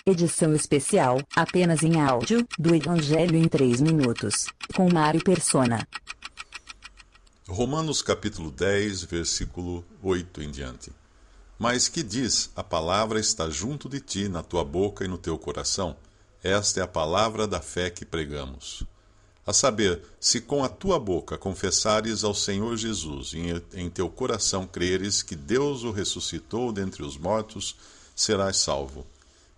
Edição especial, apenas em áudio, do Evangelho em 3 minutos, com Mário Persona. Romanos capítulo 10, versículo 8 em diante. Mas que diz, a palavra está junto de ti, na tua boca e no teu coração. Esta é a palavra da fé que pregamos. A saber, se com a tua boca confessares ao Senhor Jesus e em teu coração creres que Deus o ressuscitou dentre os mortos, serás salvo.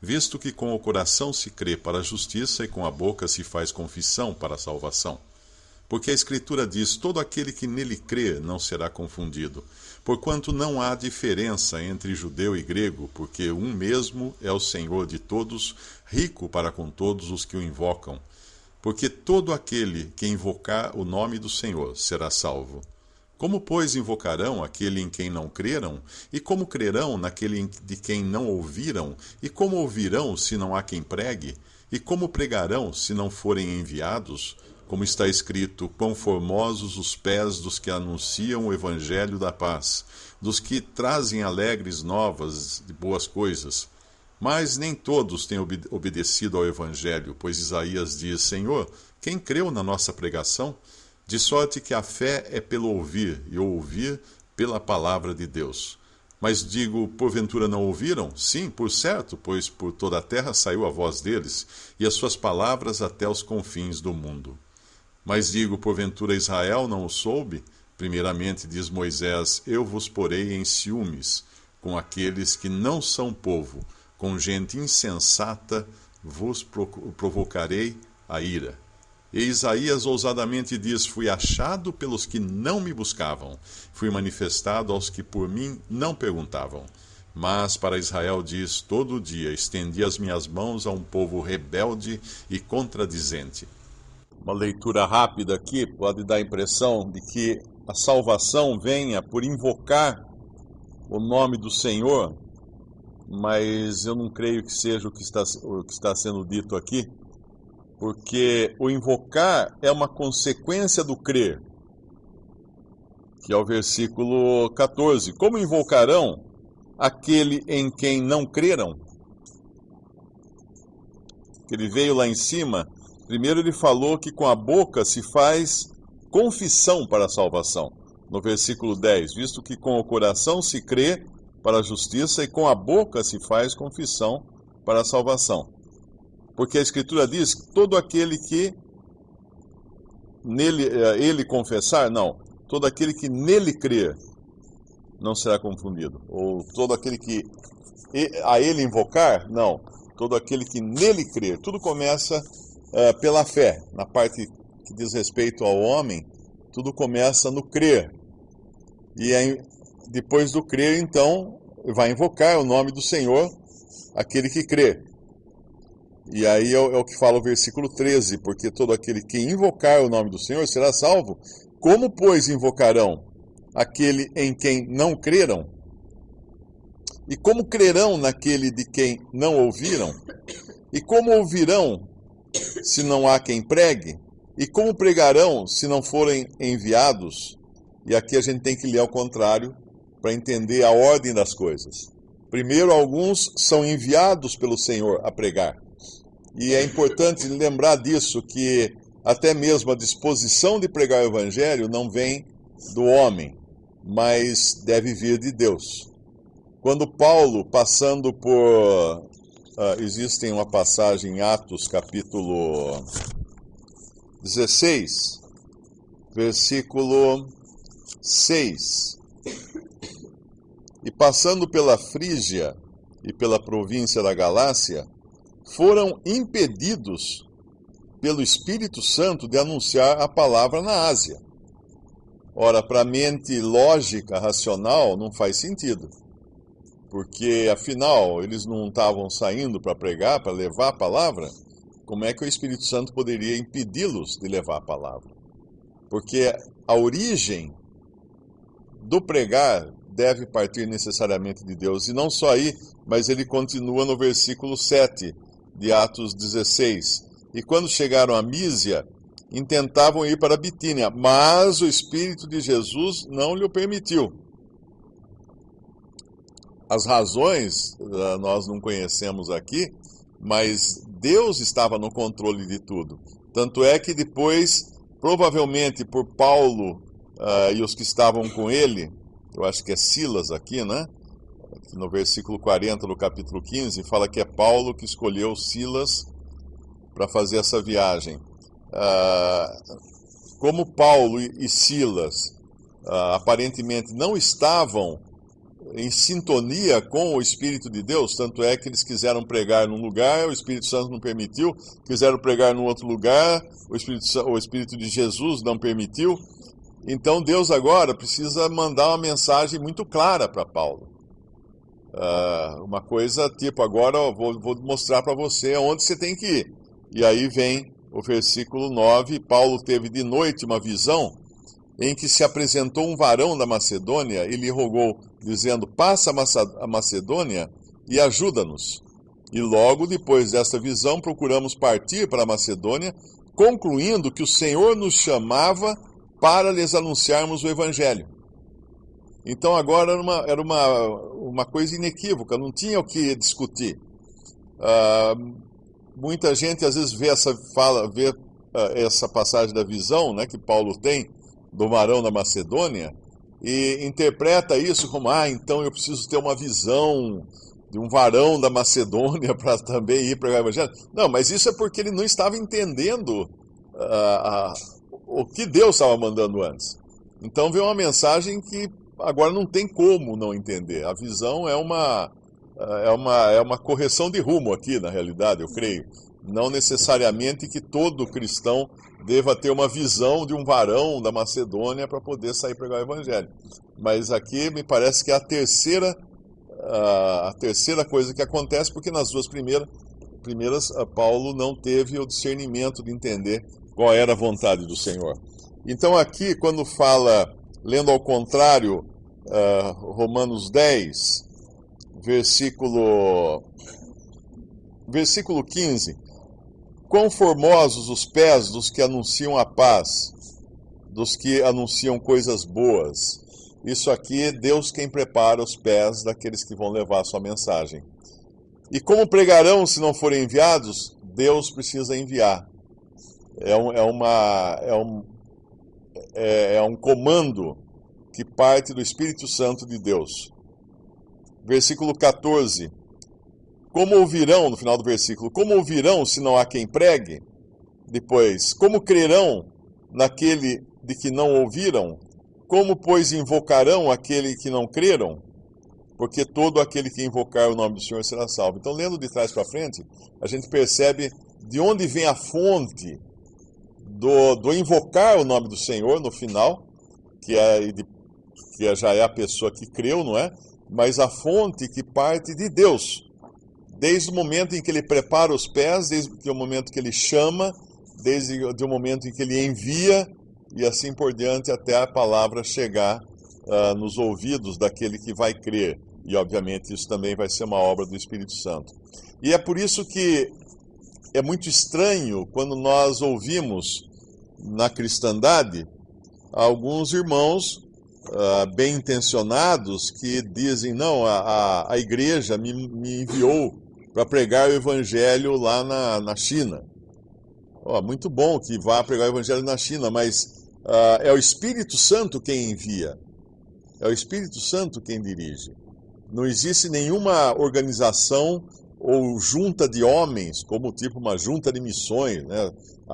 Visto que com o coração se crê para a justiça e com a boca se faz confissão para a salvação. Porque a Escritura diz, todo aquele que nele crê não será confundido, porquanto não há diferença entre judeu e grego, porque um mesmo é o Senhor de todos, rico para com todos os que o invocam. Porque todo aquele que invocar o nome do Senhor será salvo. Como, pois, invocarão aquele em quem não creram? E como crerão naquele de quem não ouviram? E como ouvirão se não há quem pregue? E como pregarão se não forem enviados? Como está escrito, quão formosos os pés dos que anunciam o evangelho da paz, dos que trazem alegres novas de boas coisas. Mas nem todos têm obedecido ao evangelho, pois Isaías diz, Senhor, quem creu na nossa pregação? De sorte que a fé é pelo ouvir, e o ouvir pela palavra de Deus. Mas digo, porventura não ouviram? Sim, por certo, pois por toda a terra saiu a voz deles, e as suas palavras até os confins do mundo. Mas digo, porventura Israel não o soube? Primeiramente diz Moisés, eu vos porei em ciúmes com aqueles que não são povo, com gente insensata vos provocarei a ira. E Isaías ousadamente diz, fui achado pelos que não me buscavam, fui manifestado aos que por mim não perguntavam. Mas para Israel diz, todo dia estendi as minhas mãos a um povo rebelde e contradizente. Uma leitura rápida aqui pode dar a impressão de que a salvação venha por invocar o nome do Senhor, mas eu não creio que seja o que está sendo dito aqui, porque o invocar é uma consequência do crer, que é o versículo 14. Como invocarão aquele em quem não creram? Ele veio lá em cima. Primeiro ele falou que com a boca se faz confissão para a salvação. No versículo 10, visto que com o coração se crê para a justiça e com a boca se faz confissão para a salvação. Porque a Escritura diz que todo aquele que ele confessar, não, todo aquele que nele crer não será confundido. Ou todo aquele que a ele invocar, não, todo aquele que nele crer. Tudo começa pela fé. Na parte que diz respeito ao homem, tudo começa no crer. E aí, depois do crer, então, vai invocar o nome do Senhor, aquele que crê. E aí é o que fala o versículo 13, porque todo aquele que invocar o nome do Senhor será salvo. Como, pois, invocarão aquele em quem não creram? E como crerão naquele de quem não ouviram? E como ouvirão se não há quem pregue? E como pregarão se não forem enviados? E aqui a gente tem que ler ao contrário para entender a ordem das coisas. Primeiro, alguns são enviados pelo Senhor a pregar. E é importante lembrar disso, que até mesmo a disposição de pregar o Evangelho não vem do homem, mas deve vir de Deus. Quando Paulo, passando por... existe uma passagem em Atos, capítulo 16, versículo 6. E passando pela Frígia e pela província da Galácia, foram impedidos pelo Espírito Santo de anunciar a palavra na Ásia. Ora, para a mente lógica, racional, não faz sentido. Porque, afinal, eles não estavam saindo para pregar, para levar a palavra. Como é que o Espírito Santo poderia impedi-los de levar a palavra? Porque a origem do pregar deve partir necessariamente de Deus. E não só aí, mas ele continua no versículo 7 de Atos 16. E quando chegaram a Mísia, intentavam ir para Bitínia, mas o Espírito de Jesus não lhe o permitiu. As razões nós não conhecemos aqui, mas Deus estava no controle de tudo. Tanto é que depois, provavelmente por Paulo e os que estavam com ele, eu acho que é Silas aqui, né? No versículo 40 do capítulo 15, fala que é Paulo que escolheu Silas para fazer essa viagem. Como Paulo e Silas aparentemente não estavam em sintonia com o Espírito de Deus, tanto é que eles quiseram pregar num lugar, o Espírito Santo não permitiu, quiseram pregar num outro lugar, o Espírito de Jesus não permitiu. Então Deus agora precisa mandar uma mensagem muito clara para Paulo. Uma coisa tipo, agora vou mostrar para você onde você tem que ir. E aí vem o versículo 9, Paulo teve de noite uma visão em que se apresentou um varão da Macedônia e lhe rogou, dizendo, passa a Macedônia e ajuda-nos. E logo depois desta visão procuramos partir para a Macedônia, concluindo que o Senhor nos chamava para lhes anunciarmos o Evangelho. Então agora era uma coisa inequívoca, não tinha o que discutir. Muita gente às vezes vê essa passagem da visão, né, que Paulo tem, do varão da Macedônia, e interpreta isso como, então eu preciso ter uma visão de um varão da Macedônia para também ir pregar o Evangelho. Não, mas isso é porque ele não estava entendendo o que Deus estava mandando antes. Então veio uma mensagem que agora não tem como não entender. A visão é uma correção de rumo aqui, na realidade, eu creio. Não necessariamente que todo cristão deva ter uma visão de um varão da Macedônia para poder sair pregar o Evangelho. Mas aqui me parece que é a terceira coisa que acontece, porque nas duas primeiras Paulo não teve o discernimento de entender qual era a vontade do Senhor. Então aqui, quando fala, lendo ao contrário, Romanos 10, versículo 15, quão formosos os pés dos que anunciam a paz, dos que anunciam coisas boas. Isso aqui é Deus quem prepara os pés daqueles que vão levar a sua mensagem. E como pregarão se não forem enviados? Deus precisa enviar. É um comando que parte do Espírito Santo de Deus. Versículo 14. Como ouvirão, no final do versículo, como ouvirão se não há quem pregue? Depois, como crerão naquele de que não ouviram? Como, pois, invocarão aquele que não creram? Porque todo aquele que invocar o nome do Senhor será salvo. Então, lendo de trás para frente, a gente percebe de onde vem a fonte do invocar o nome do Senhor no final, que já é a pessoa que creu, não é? Mas a fonte que parte de Deus. Desde o momento em que ele prepara os pés, desde o momento que ele chama, desde o momento em que ele envia, e assim por diante, até a palavra chegar nos ouvidos daquele que vai crer. E, obviamente, isso também vai ser uma obra do Espírito Santo. E é por isso que é muito estranho quando nós ouvimos na cristandade alguns irmãos bem intencionados que dizem, não, a igreja me enviou para pregar o evangelho lá na China. Muito bom que vá pregar o evangelho na China, mas é o Espírito Santo quem envia. É o Espírito Santo quem dirige. Não existe nenhuma organização ou junta de homens, como tipo uma junta de missões, né?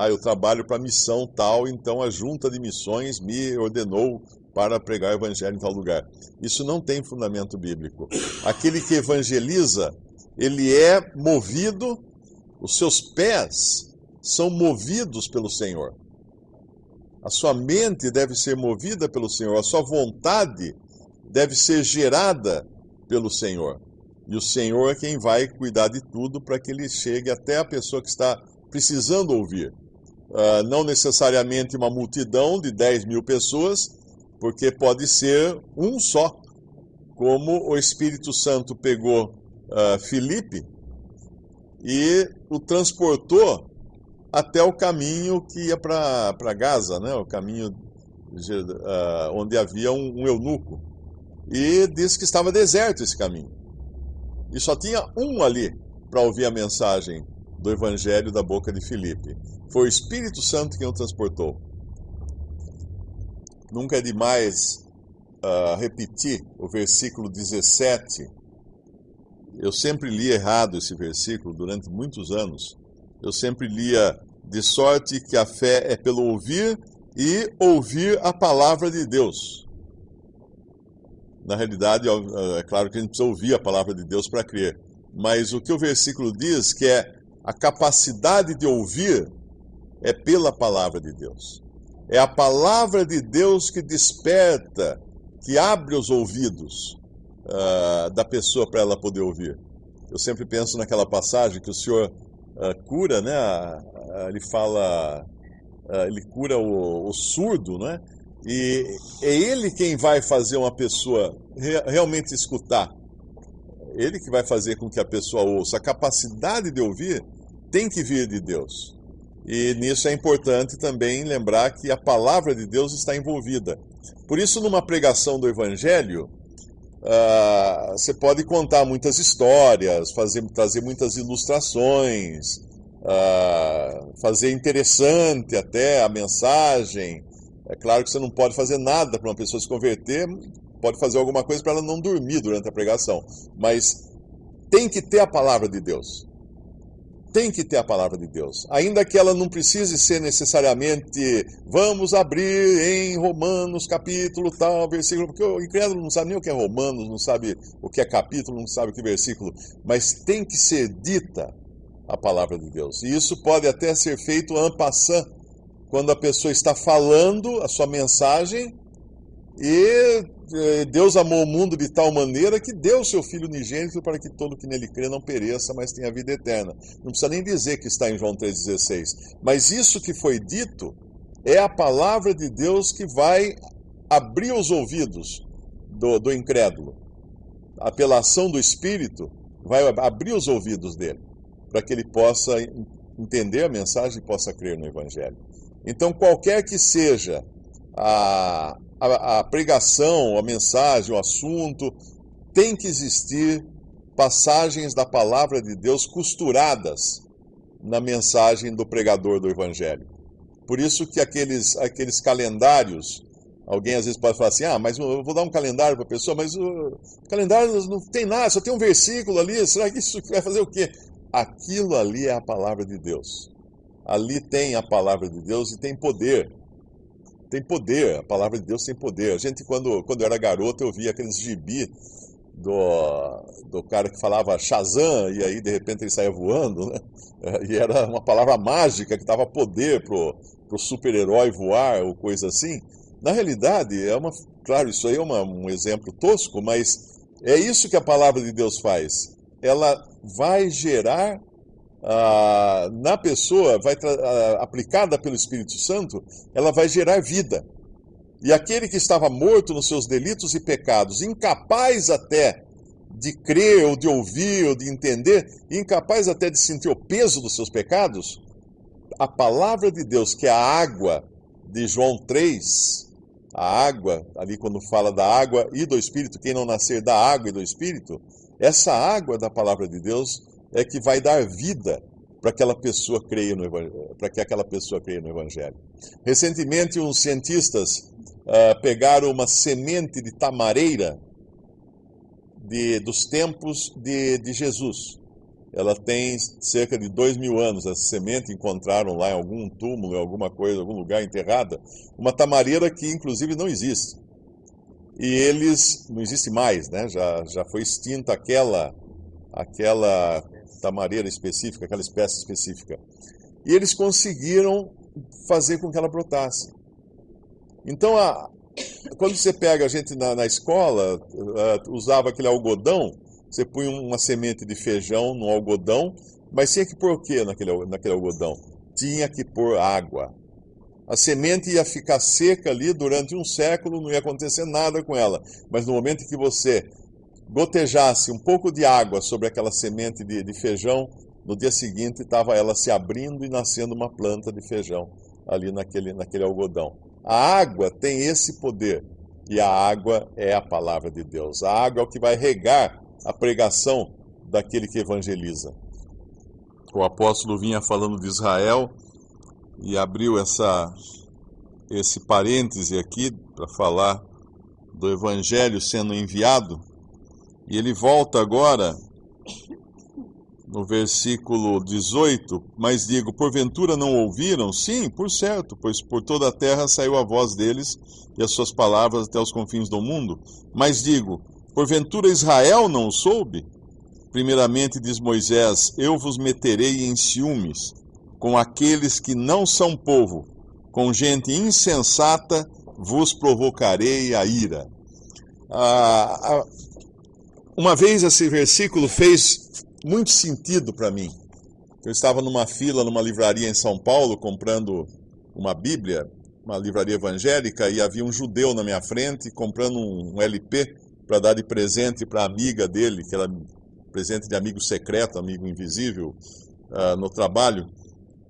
Eu trabalho para a missão tal, então a junta de missões me ordenou para pregar o evangelho em tal lugar. Isso não tem fundamento bíblico. Aquele que evangeliza, ele é movido, os seus pés são movidos pelo Senhor. A sua mente deve ser movida pelo Senhor, a sua vontade deve ser gerada pelo Senhor. E o Senhor é quem vai cuidar de tudo para que ele chegue até a pessoa que está precisando ouvir. Não necessariamente uma multidão de 10 mil pessoas, porque pode ser um só. Como o Espírito Santo pegou Filipe e o transportou até o caminho que ia para Gaza, né? O caminho onde havia um eunuco. E disse que estava deserto esse caminho. E só tinha um ali. para ouvir a mensagem do Evangelho da boca de Filipe. Foi o Espírito Santo quem o transportou. Nunca é demais repetir o versículo 17. Eu sempre li errado esse versículo durante muitos anos. Eu sempre lia: de sorte que a fé é pelo ouvir e ouvir a palavra de Deus. Na realidade, é claro que a gente precisa ouvir a palavra de Deus para crer. Mas o que o versículo diz que é a capacidade de ouvir é pela palavra de Deus. É a palavra de Deus que desperta, que abre os ouvidos da pessoa para ela poder ouvir. Eu sempre penso naquela passagem que o Senhor cura, né? Ele fala, ele cura o surdo, né? E é Ele quem vai fazer uma pessoa realmente escutar. Ele que vai fazer com que a pessoa ouça. A capacidade de ouvir tem que vir de Deus. E nisso é importante também lembrar que a palavra de Deus está envolvida. Por isso, numa pregação do Evangelho, você pode contar muitas histórias, trazer muitas ilustrações, fazer interessante até a mensagem. É claro que você não pode fazer nada para uma pessoa se converter, pode fazer alguma coisa para ela não dormir durante a pregação, mas tem que ter a palavra de Deus. Tem que ter a palavra de Deus. Ainda que ela não precise ser necessariamente, vamos abrir em Romanos capítulo tal, versículo, porque o incrédulo não sabe nem o que é Romanos, não sabe o que é capítulo, não sabe o que é versículo, mas tem que ser dita a palavra de Deus. E isso pode até ser feito en passant, quando a pessoa está falando a sua mensagem e Deus amou o mundo de tal maneira que deu o seu Filho unigênito para que todo que nele crê não pereça, mas tenha vida eterna. Não precisa nem dizer que está em João 3,16. Mas isso que foi dito é a palavra de Deus que vai abrir os ouvidos do incrédulo. A apelação do Espírito vai abrir os ouvidos dele, para que ele possa entender a mensagem e possa crer no Evangelho. Então, qualquer que seja a pregação, a mensagem, o assunto, tem que existir passagens da palavra de Deus costuradas na mensagem do pregador do Evangelho. Por isso que aqueles calendários, alguém às vezes pode falar assim, mas eu vou dar um calendário para a pessoa, mas o calendário não tem nada, só tem um versículo ali, será que isso vai fazer o quê? Aquilo ali é a palavra de Deus. Ali tem a palavra de Deus e tem poder. Tem poder, a palavra de Deus tem poder. A gente, quando eu era garoto, eu via aqueles gibi do cara que falava Shazam, e aí de repente ele saía voando, né? E era uma palavra mágica que dava poder pro super-herói voar, ou coisa assim. Na realidade, claro, isso aí é um exemplo tosco, mas é isso que a palavra de Deus faz. Ela vai gerar na pessoa, aplicada pelo Espírito Santo, ela vai gerar vida. E aquele que estava morto nos seus delitos e pecados, incapaz até de crer, ou de ouvir, ou de entender, incapaz até de sentir o peso dos seus pecados, a palavra de Deus, que é a água de João 3, a água, ali quando fala da água e do Espírito, quem não nascer da água e do Espírito, essa água da palavra de Deus é que vai dar vida para que aquela pessoa creia no Evangelho. Recentemente, uns cientistas pegaram uma semente de tamareira dos tempos de Jesus. Ela tem cerca de 2.000 anos, essa semente, encontraram lá em algum túmulo, em alguma coisa, algum lugar enterrada, uma tamareira que inclusive não existe. E eles, não existe mais, né? Já foi extinta aquela tamareira específica, aquela espécie específica. E eles conseguiram fazer com que ela brotasse. Então, quando você pega a gente na escola, usava aquele algodão, você punha uma semente de feijão no algodão, mas tinha que pôr o quê naquele algodão? Tinha que pôr água. A semente ia ficar seca ali durante um século, não ia acontecer nada com ela. Mas no momento em que você gotejasse um pouco de água sobre aquela semente de feijão, no dia seguinte estava ela se abrindo e nascendo uma planta de feijão ali naquele algodão. A água tem esse poder, e a água é a palavra de Deus. A água é o que vai regar a pregação daquele que evangeliza. o apóstolo vinha falando de Israel e abriu esse parêntese aqui para falar do Evangelho sendo enviado. E ele volta agora no versículo 18, mas digo, porventura não ouviram? Sim, por certo, pois por toda a terra saiu a voz deles e as suas palavras até os confins do mundo. Mas digo, porventura Israel não o soube? Primeiramente diz Moisés, eu vos meterei em ciúmes com aqueles que não são povo, com gente insensata vos provocarei a ira. Uma vez esse versículo fez muito sentido para mim. Eu estava numa fila, numa livraria em São Paulo, comprando uma Bíblia, uma livraria evangélica, e havia um judeu na minha frente, comprando um LP para dar de presente para a amiga dele, que era presente de amigo secreto, amigo invisível, no trabalho.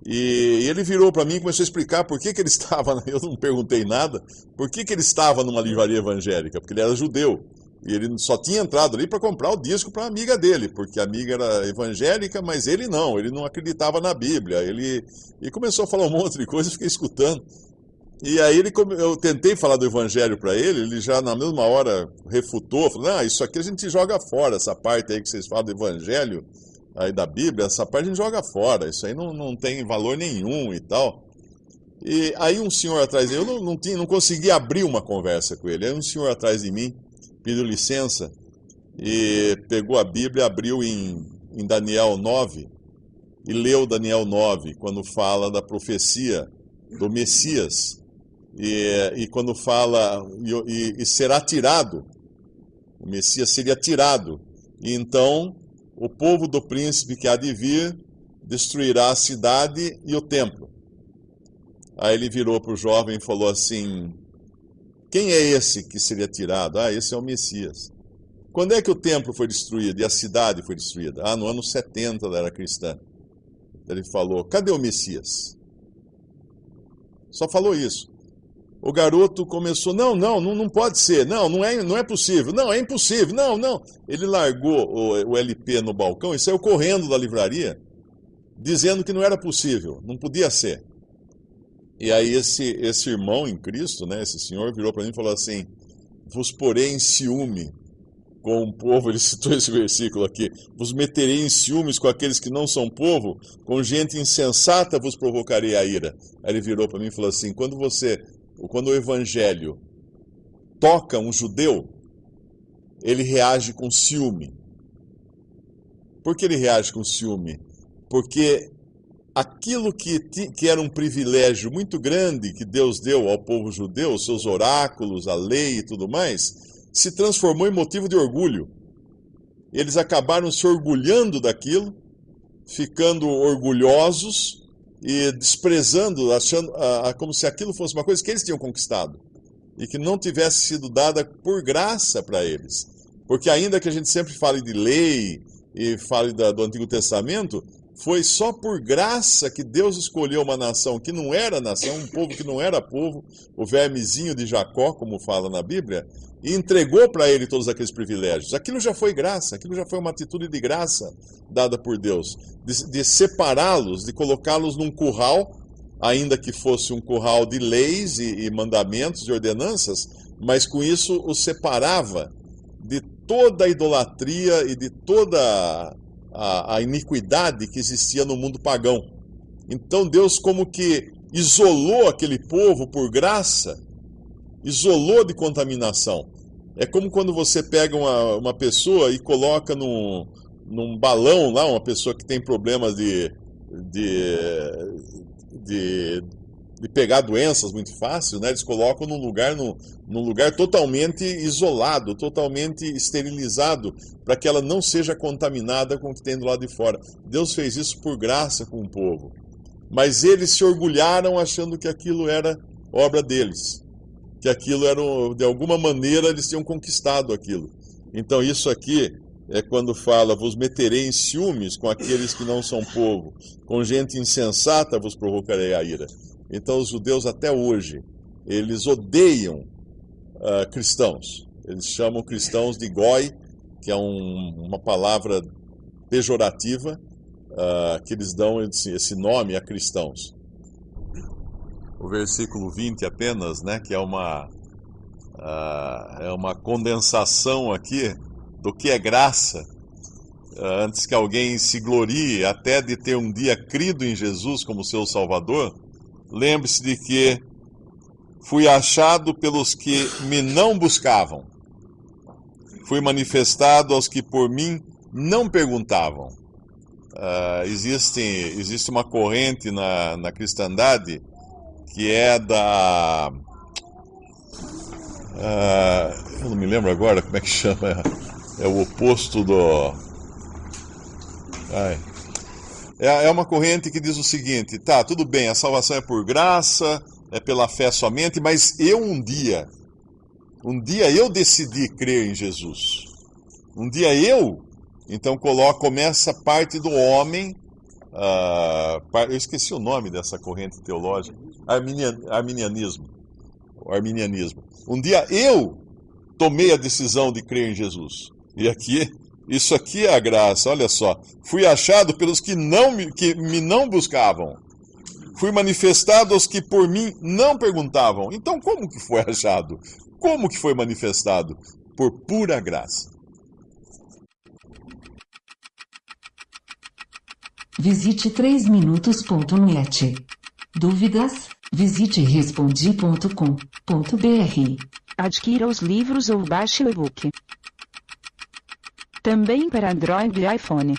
E ele virou para mim e começou a explicar por que ele estava, eu não perguntei nada, por que ele estava numa livraria evangélica, porque ele era judeu. E ele só tinha entrado ali para comprar o disco para a amiga dele, porque a amiga era evangélica, mas ele não acreditava na Bíblia. E começou a falar um monte de coisa, eu fiquei escutando. E aí eu tentei falar do evangelho para ele já na mesma hora refutou, falou, não, isso aqui a gente joga fora, essa parte aí que vocês falam do evangelho, aí da Bíblia, essa parte a gente joga fora, isso aí não tem valor nenhum e tal. E aí um senhor atrás de mim, eu não consegui abrir uma conversa com ele, aí um senhor atrás de mim pediu licença e pegou a Bíblia, abriu em Daniel 9 e leu Daniel 9, quando fala da profecia do Messias, e quando fala, e será tirado, o Messias seria tirado, e então o povo do príncipe que há de vir destruirá a cidade e o templo. Aí ele virou para o jovem e falou assim, quem é esse que seria tirado? Esse é o Messias. Quando é que o templo foi destruído e a cidade foi destruída? No ano 70 da era cristã. Ele falou, cadê o Messias? Só falou isso. O garoto começou, não pode ser, não é possível, não, é impossível, não. Ele largou o LP no balcão e saiu correndo da livraria, dizendo que não era possível, não podia ser. E aí esse irmão em Cristo, né, esse senhor, virou para mim e falou assim, vos porei em ciúme com o povo, ele citou esse versículo aqui, vos meterei em ciúmes com aqueles que não são povo, com gente insensata vos provocarei a ira. Aí ele virou para mim e falou assim, quando o evangelho toca um judeu, ele reage com ciúme. Por que ele reage com ciúme? Porque aquilo que era um privilégio muito grande que Deus deu ao povo judeu, seus oráculos, a lei e tudo mais, se transformou em motivo de orgulho. Eles acabaram se orgulhando daquilo, ficando orgulhosos e desprezando, achando como se aquilo fosse uma coisa que eles tinham conquistado e que não tivesse sido dada por graça para eles. Porque ainda que a gente sempre fale de lei e fale do Antigo Testamento, foi só por graça que Deus escolheu uma nação que não era nação, um povo que não era povo, o vermezinho de Jacó, como fala na Bíblia, e entregou para ele todos aqueles privilégios. Aquilo já foi graça, aquilo já foi uma atitude de graça dada por Deus, de separá-los, de colocá-los num curral, ainda que fosse um curral de leis e mandamentos e ordenanças, mas com isso os separava de toda a idolatria e de toda a iniquidade que existia no mundo pagão. Então Deus como que isolou aquele povo por graça, isolou de contaminação. É como quando você pega uma pessoa e coloca num balão lá, uma pessoa que tem problemas de pegar doenças muito fácil, né? Eles colocam num lugar totalmente isolado, totalmente esterilizado, para que ela não seja contaminada com o que tem do lado de fora. Deus fez isso por graça com o povo. Mas eles se orgulharam achando que aquilo era obra deles, que aquilo era, de alguma maneira, eles tinham conquistado aquilo. Então isso aqui é quando fala, vos meterei em ciúmes com aqueles que não são povo, com gente insensata vos provocarei a ira. Então os judeus até hoje, eles odeiam cristãos. Eles chamam cristãos de goi, que é uma palavra pejorativa, que eles dão esse nome a cristãos. O versículo 20 apenas, né, que é uma condensação aqui do que é graça, antes que alguém se glorie até de ter um dia crido em Jesus como seu Salvador. Lembre-se de que fui achado pelos que me não buscavam, fui manifestado aos que por mim não perguntavam. Existe uma corrente na cristandade que é eu não me lembro agora como é que chama, é o oposto do... É uma corrente que diz o seguinte: tá, tudo bem, a salvação é por graça, é pela fé somente, mas um dia eu decidi crer em Jesus. Um dia então começa a parte do homem, eu esqueci o nome dessa corrente teológica, arminianismo. Um dia eu tomei a decisão de crer em Jesus. E isso aqui é a graça, olha só. Fui achado pelos que me não buscavam. Fui manifestado aos que por mim não perguntavam. Então como que foi achado? Como que foi manifestado? Por pura graça. Visite 3minutos.net. Dúvidas? Visite respondi.com.br. Adquira os livros ou baixe o e-book. Também para Android e iPhone.